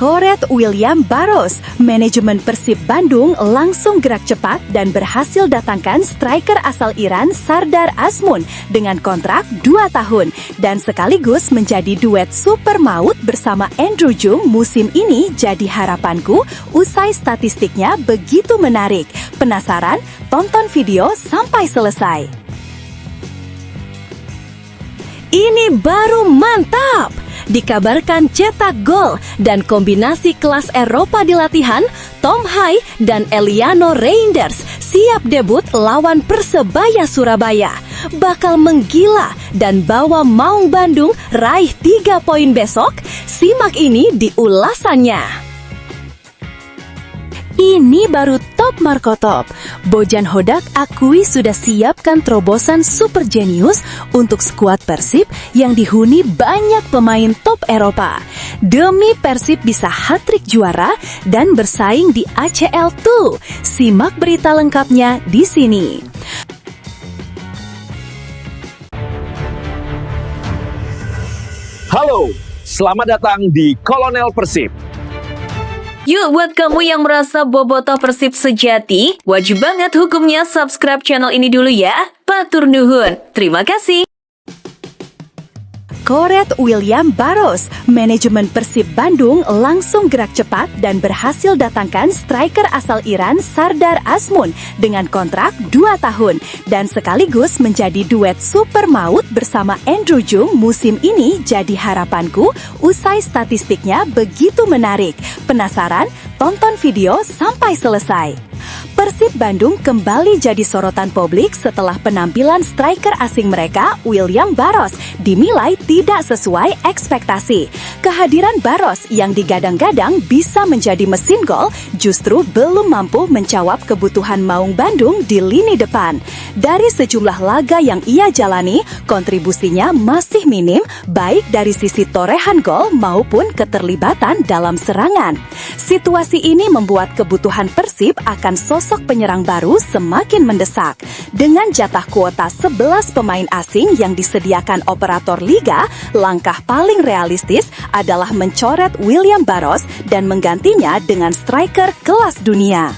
Koret William Barros, manajemen Persib Bandung langsung gerak cepat dan berhasil datangkan striker asal Iran Sardar Azmoun dengan kontrak 2 tahun dan sekaligus menjadi duet super maut bersama Andrew Jung musim ini jadi harapanku usai statistiknya begitu menarik. Penasaran? Tonton video sampai selesai. Ini baru mantap! Dikabarkan cetak gol dan kombinasi kelas Eropa di latihan, Tom Hai dan Eliano Reinders siap debut lawan Persebaya Surabaya. Bakal menggila dan bawa Maung Bandung raih 3 poin besok. Simak ini di ulasannya. Ini baru top Marco Top. Bojan Hodak akui sudah siapkan terobosan super jenius untuk skuad Persib yang dihuni banyak pemain top Eropa. Demi Persib bisa hat-trick juara dan bersaing di ACL tuh. Simak berita lengkapnya di sini. Halo, selamat datang di Kolonel Persib. Yuk, buat kamu yang merasa bobotoh Persib sejati, wajib banget hukumnya subscribe channel ini dulu ya. Matur nuhun. Terima kasih. Koret William Barros, manajemen Persib Bandung langsung gerak cepat dan berhasil datangkan striker asal Iran Sardar Azmoun dengan kontrak 2 tahun dan sekaligus menjadi duet super maut bersama Andrew Jung musim ini jadi harapanku usai statistiknya begitu menarik. Penasaran? Tonton video sampai selesai. Persib Bandung kembali jadi sorotan publik setelah penampilan striker asing mereka, William Barros, dinilai tidak sesuai ekspektasi. Kehadiran Barros yang digadang-gadang bisa menjadi mesin gol justru belum mampu menjawab kebutuhan Maung Bandung di lini depan. Dari sejumlah laga yang ia jalani, kontribusinya masih minim baik dari sisi torehan gol maupun keterlibatan dalam serangan. Situasi ini membuat kebutuhan Persib akan sosok penyerang baru semakin mendesak. Dengan jatah kuota 11 pemain asing yang disediakan operator liga, langkah paling realistis adalah mencoret William Barros dan menggantinya dengan striker kelas dunia.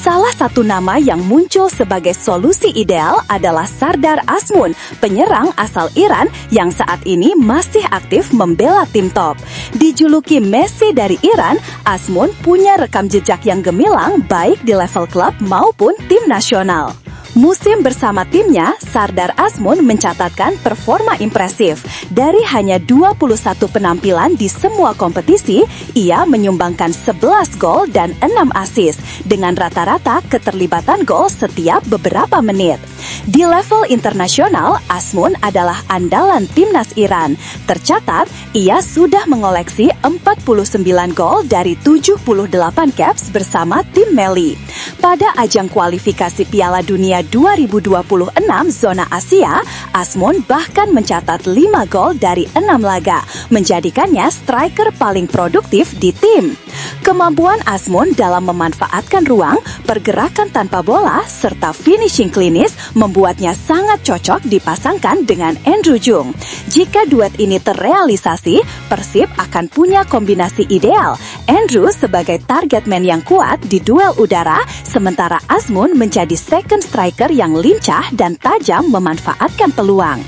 Salah satu nama yang muncul sebagai solusi ideal adalah Sardar Azmoun, penyerang asal Iran yang saat ini masih aktif membela tim top. Dijuluki Messi dari Iran, Azmoun punya rekam jejak yang gemilang baik di level klub maupun tim nasional. Musim bersama timnya, Sardar Azmoun mencatatkan performa impresif. Dari hanya 21 penampilan di semua kompetisi, ia menyumbangkan 11 gol dan 6 assist, dengan rata-rata keterlibatan gol setiap beberapa menit. Di level internasional, Azmoun adalah andalan timnas Iran. Tercatat, ia sudah mengoleksi 49 gol dari 78 caps bersama tim Meli. Pada ajang kualifikasi Piala Dunia 2026 zona Asia, Azmoun bahkan mencatat 5 gol dari 6 laga, menjadikannya striker paling produktif di tim. Kemampuan Azmoun dalam memanfaatkan ruang, pergerakan tanpa bola, serta finishing klinis membuatnya sangat cocok dipasangkan dengan Andrew Jung. Jika duet ini terrealisasi, Persib akan punya kombinasi ideal. Andrew sebagai target man yang kuat di duel udara, sementara Azmoun menjadi second striker yang lincah dan tajam memanfaatkan peluang.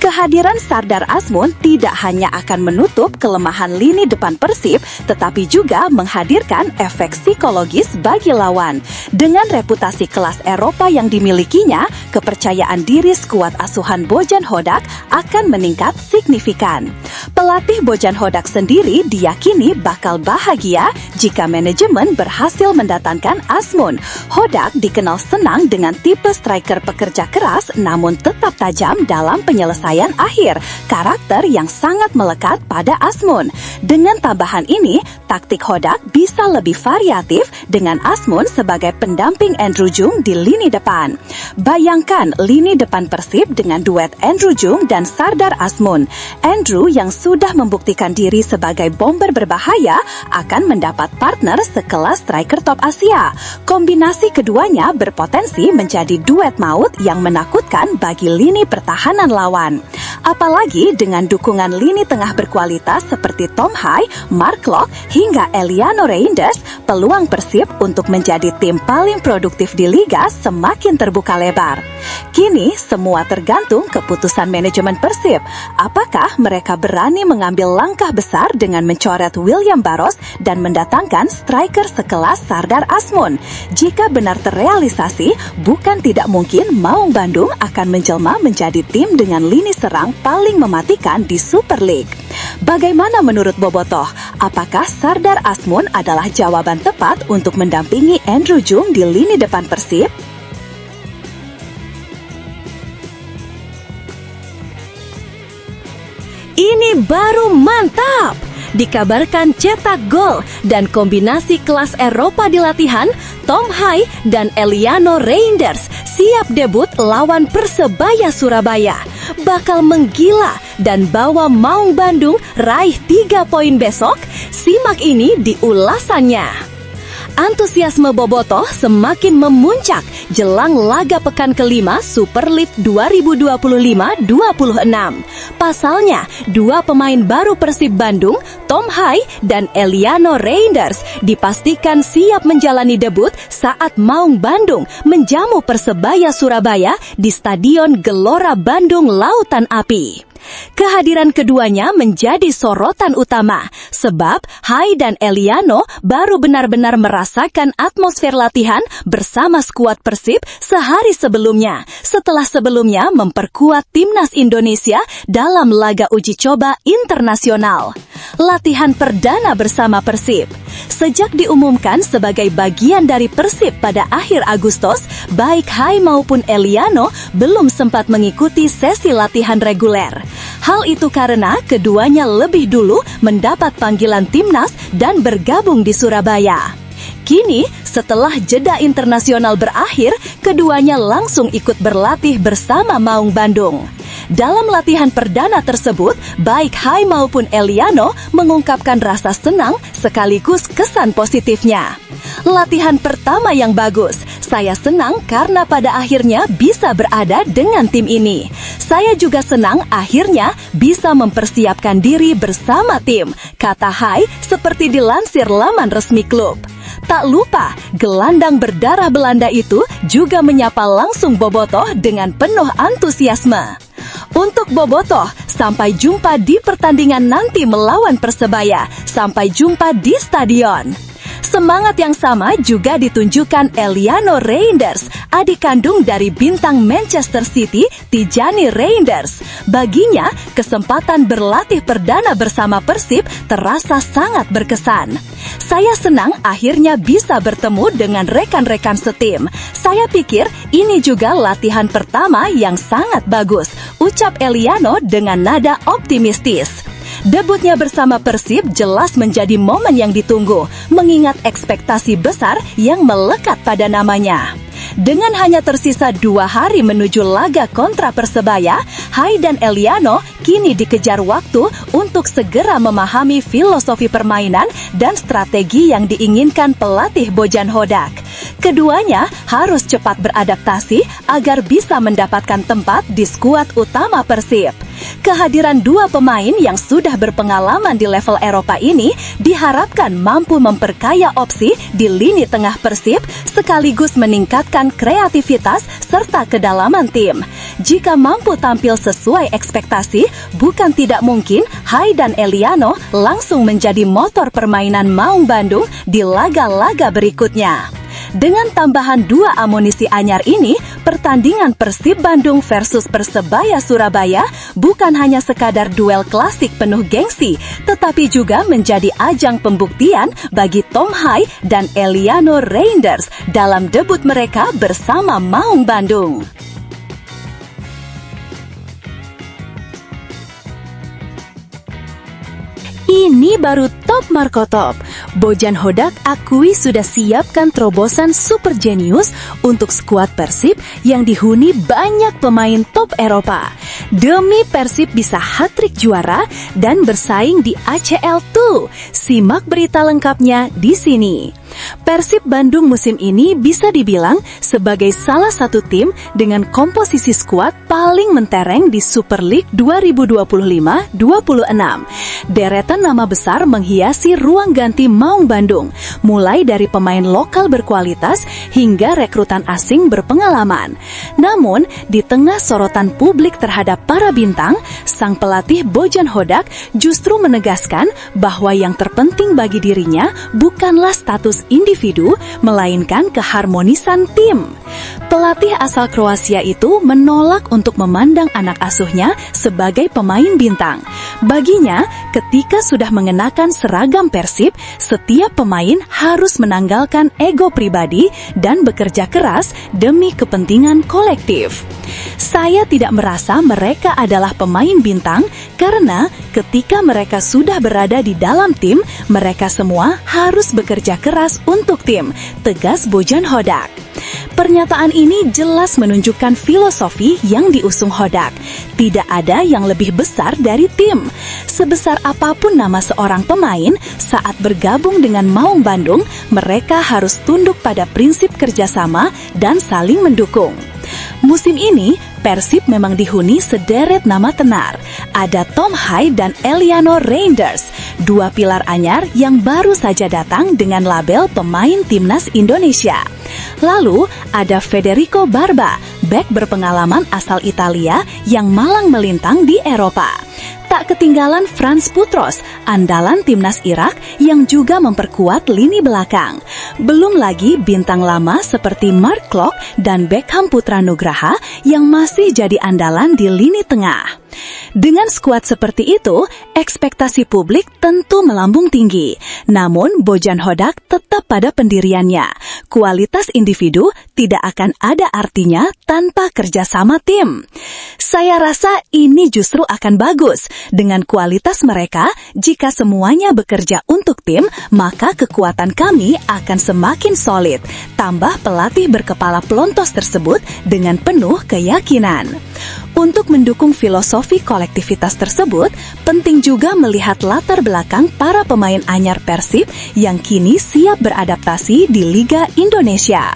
Kehadiran Sardar Azmoun tidak hanya akan menutup kelemahan lini depan Persib, tetapi juga menghadirkan efek psikologis bagi lawan. Dengan reputasi kelas Eropa yang dimilikinya, kepercayaan diri skuad asuhan Bojan Hodak akan meningkat signifikan. Pelatih Bojan Hodak sendiri diyakini bakal bahagia jika manajemen berhasil mendatangkan Azmoun. Hodak dikenal senang dengan tipe striker pekerja keras namun tetap tajam dalam penyelesaian akhir, karakter yang sangat melekat pada Azmoun. Dengan tambahan ini, taktik Hodak bisa lebih variatif dengan Azmoun sebagai pendamping Andrew Jung di lini depan. Bayangkan lini depan Persib dengan duet Andrew Jung dan Sardar Azmoun. Andrew yang sudah membuktikan diri sebagai bomber berbahaya akan mendapat partner sekelas striker top Asia. Kombinasi keduanya berpotensi menjadi duet maut yang menakutkan bagi lini pertahanan lawan. tim. Apalagi dengan dukungan lini tengah berkualitas seperti Tom Hai, Mark Locke, hingga Eliano Reinders, peluang Persib untuk menjadi tim paling produktif di Liga semakin terbuka lebar. Kini semua tergantung keputusan manajemen Persib. Apakah mereka berani mengambil langkah besar dengan mencoret William Barros dan mendatangkan striker sekelas Sardar Asmun? Jika benar terrealisasi, bukan tidak mungkin Maung Bandung akan menjelma menjadi tim dengan lini serang paling mematikan di Super League. Bagaimana menurut Bobotoh? Apakah Sardar Asmun adalah jawaban tepat untuk mendampingi Andrew Jung di lini depan Persib? Ini baru mantap! Dikabarkan cetak gol dan kombinasi kelas Eropa di latihan, Tom Hai dan Eliano Reinders siap debut lawan Persebaya Surabaya. Bakal menggila dan bawa Maung Bandung raih 3 poin besok. Simak ini di ulasannya. Antusiasme Bobotoh semakin memuncak jelang laga pekan kelima Super League 2025-26. Pasalnya, 2 pemain baru Persib Bandung, Tom Hai dan Eliano Reinders, dipastikan siap menjalani debut saat Maung Bandung menjamu Persebaya Surabaya di Stadion Gelora Bandung Lautan Api. Kehadiran keduanya menjadi sorotan utama, sebab Hai dan Eliano baru benar-benar merasakan atmosfer latihan bersama skuad Persib sehari sebelumnya, setelah sebelumnya memperkuat timnas Indonesia dalam laga uji coba internasional. Latihan perdana bersama Persib. Sejak diumumkan sebagai bagian dari Persib pada akhir Agustus, baik Hai maupun Eliano belum sempat mengikuti sesi latihan reguler. Hal itu karena keduanya lebih dulu mendapat panggilan timnas dan bergabung di Surabaya. Kini, setelah jeda internasional berakhir, keduanya langsung ikut berlatih bersama Maung Bandung. Dalam latihan perdana tersebut, baik Hai maupun Eliano mengungkapkan rasa senang sekaligus kesan positifnya. Latihan pertama yang bagus. Saya senang karena pada akhirnya bisa berada dengan tim ini. Saya juga senang akhirnya bisa mempersiapkan diri bersama tim, kata Hai seperti dilansir laman resmi klub. Tak lupa, gelandang berdarah Belanda itu juga menyapa langsung Bobotoh dengan penuh antusiasme. Untuk Bobotoh, sampai jumpa di pertandingan nanti melawan Persebaya. Sampai jumpa di stadion. Semangat yang sama juga ditunjukkan Eliano Reinders, adik kandung dari bintang Manchester City, Tijani Reinders. Baginya, kesempatan berlatih perdana bersama Persib terasa sangat berkesan. Saya senang akhirnya bisa bertemu dengan rekan-rekan setim. Saya pikir ini juga latihan pertama yang sangat bagus, ucap Eliano dengan nada optimistis. Debutnya bersama Persib jelas menjadi momen yang ditunggu, mengingat ekspektasi besar yang melekat pada namanya. Dengan hanya tersisa 2 hari menuju laga kontra Persebaya, Hai dan Eliano kini dikejar waktu untuk segera memahami filosofi permainan dan strategi yang diinginkan pelatih Bojan Hodak. Keduanya harus cepat beradaptasi agar bisa mendapatkan tempat di skuad utama Persib. Kehadiran 2 pemain yang sudah berpengalaman di level Eropa ini diharapkan mampu memperkaya opsi di lini tengah Persib sekaligus meningkatkan kreativitas serta kedalaman tim. Jika mampu tampil sesuai ekspektasi, bukan tidak mungkin Hai dan Eliano langsung menjadi motor permainan Maung Bandung di laga-laga berikutnya. Dengan tambahan 2 amunisi anyar ini, pertandingan Persib Bandung versus Persebaya Surabaya bukan hanya sekadar duel klasik penuh gengsi, tetapi juga menjadi ajang pembuktian bagi Tom Hai dan Eliano Reinders dalam debut mereka bersama Maung Bandung. Ini baru top Marco Top. Bojan Hodak akui sudah siapkan terobosan super jenius untuk skuad Persib yang dihuni banyak pemain top Eropa. Demi Persib bisa hat-trick juara dan bersaing di ACL 2. Simak berita lengkapnya di sini. Persib Bandung musim ini bisa dibilang sebagai salah satu tim dengan komposisi skuad paling mentereng di Super League 2025-26. Deretan nama besar menghiasi ruang ganti Maung Bandung, mulai dari pemain lokal berkualitas hingga rekrutan asing berpengalaman. Namun, di tengah sorotan publik terhadap para bintang, sang pelatih Bojan Hodak justru menegaskan bahwa yang terpenting bagi dirinya bukanlah status individu, melainkan keharmonisan tim. Pelatih asal Kroasia itu menolak untuk memandang anak asuhnya sebagai pemain bintang. Baginya, ketika sudah mengenakan seragam Persib, setiap pemain harus menanggalkan ego pribadi dan bekerja keras demi kepentingan kolektif. Saya tidak merasa mereka adalah pemain bintang karena ketika mereka sudah berada di dalam tim, mereka semua harus bekerja keras untuk tim, tegas Bojan Hodak. Pernyataan ini jelas menunjukkan filosofi yang diusung Hodak. Tidak ada yang lebih besar dari tim. Sebesar apapun nama seorang pemain, saat bergabung dengan Maung Bandung, mereka harus tunduk pada prinsip kerjasama dan saling mendukung. Musim ini, Persib memang dihuni sederet nama tenar. Ada Tom Hai dan Eliano Reinders, dua pilar anyar yang baru saja datang dengan label pemain timnas Indonesia. Lalu, ada Federico Barba, bek berpengalaman asal Italia yang malang melintang di Eropa. Tak ketinggalan Frans Putros, andalan timnas Irak yang juga memperkuat lini belakang. Belum lagi bintang lama seperti Mark Klok dan Beckham Putra Nugraha yang masih jadi andalan di lini tengah. Dengan skuad seperti itu, ekspektasi publik tentu melambung tinggi. Namun, Bojan Hodak tetap pada pendiriannya. Kualitas individu tidak akan ada artinya tanpa kerjasama tim. Saya rasa ini justru akan bagus. Dengan kualitas mereka, jika semuanya bekerja untuk tim, maka kekuatan kami akan semakin solid. Tambah pelatih berkepala pelontos tersebut dengan penuh keyakinan. Untuk mendukung filosofi kolektivitas tersebut, penting juga melihat latar belakang para pemain anyar Persib yang kini siap beradaptasi di Liga Indonesia.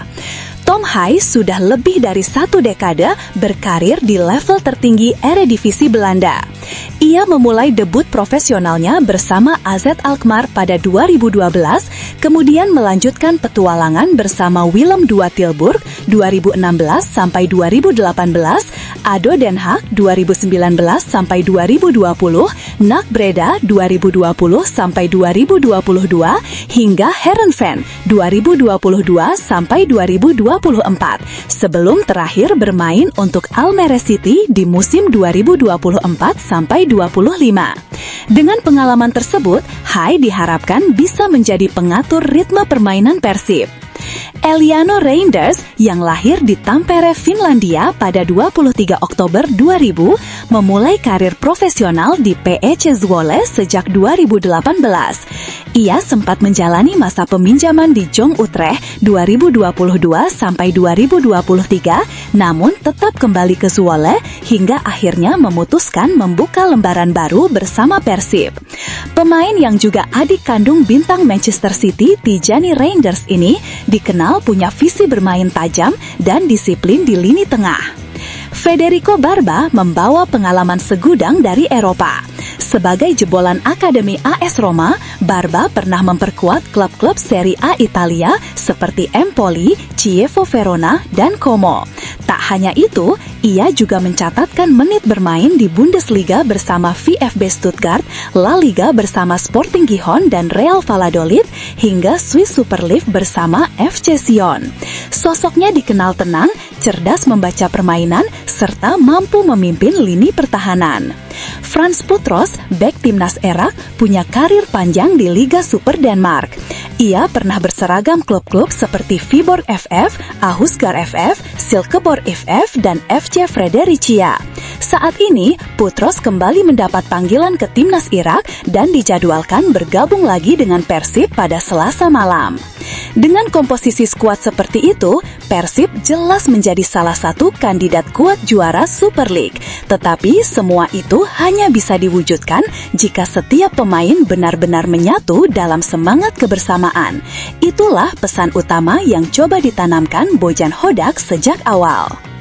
Tom Hai sudah lebih dari 1 dekade berkarir di level tertinggi Eredivisie Belanda. Ia memulai debut profesionalnya bersama AZ Alkmaar pada 2012, kemudian melanjutkan petualangan bersama Willem II Tilburg 2016 sampai 2018, ADO Den Haag 2019 sampai 2020, NAC Breda 2020 sampai 2022, hingga Heerenveen 2022 sampai 2024, sebelum terakhir bermain untuk Almere City di musim 2024 sampai 25. Dengan pengalaman tersebut, Hai diharapkan bisa menjadi pengatur ritme permainan Persib. Eliano Reinders yang lahir di Tampere, Finlandia pada 23 Oktober 2000 memulai karir profesional di PEC Zwolle sejak 2018. Ia sempat menjalani masa peminjaman di Jong Utrecht 2022 sampai 2023, namun tetap kembali ke Zwolle hingga akhirnya memutuskan membuka lembaran baru bersama Persib. Pemain yang juga adik kandung bintang Manchester City, Tijani Reinders ini dikenal punya visi bermain tajam dan disiplin di lini tengah. Federico Barba membawa pengalaman segudang dari Eropa. Sebagai jebolan Akademi AS Roma, Barba pernah memperkuat klub-klub Serie A Italia seperti Empoli, Chievo Verona, dan Como. Tak hanya itu, ia juga mencatatkan menit bermain di Bundesliga bersama VfB Stuttgart, La Liga bersama Sporting Gijón dan Real Valladolid, hingga Swiss Super League bersama FC Sion. Sosoknya dikenal tenang, cerdas membaca permainan, serta mampu memimpin lini pertahanan. Frans Putros, bek timnas Irak, punya karir panjang di Liga Super Denmark. Ia pernah berseragam klub-klub seperti Viborg FF, Aarhusgar FF, Silkeborg FF, dan FC Fredericia. Saat ini, Putros kembali mendapat panggilan ke timnas Irak dan dijadwalkan bergabung lagi dengan Persib pada Selasa malam. Dengan komposisi skuad seperti itu, Persib jelas menjadi salah satu kandidat kuat juara Super League. Tetapi semua itu hanya bisa diwujudkan jika setiap pemain benar-benar menyatu dalam semangat kebersamaan. Itulah pesan utama yang coba ditanamkan Bojan Hodak sejak awal.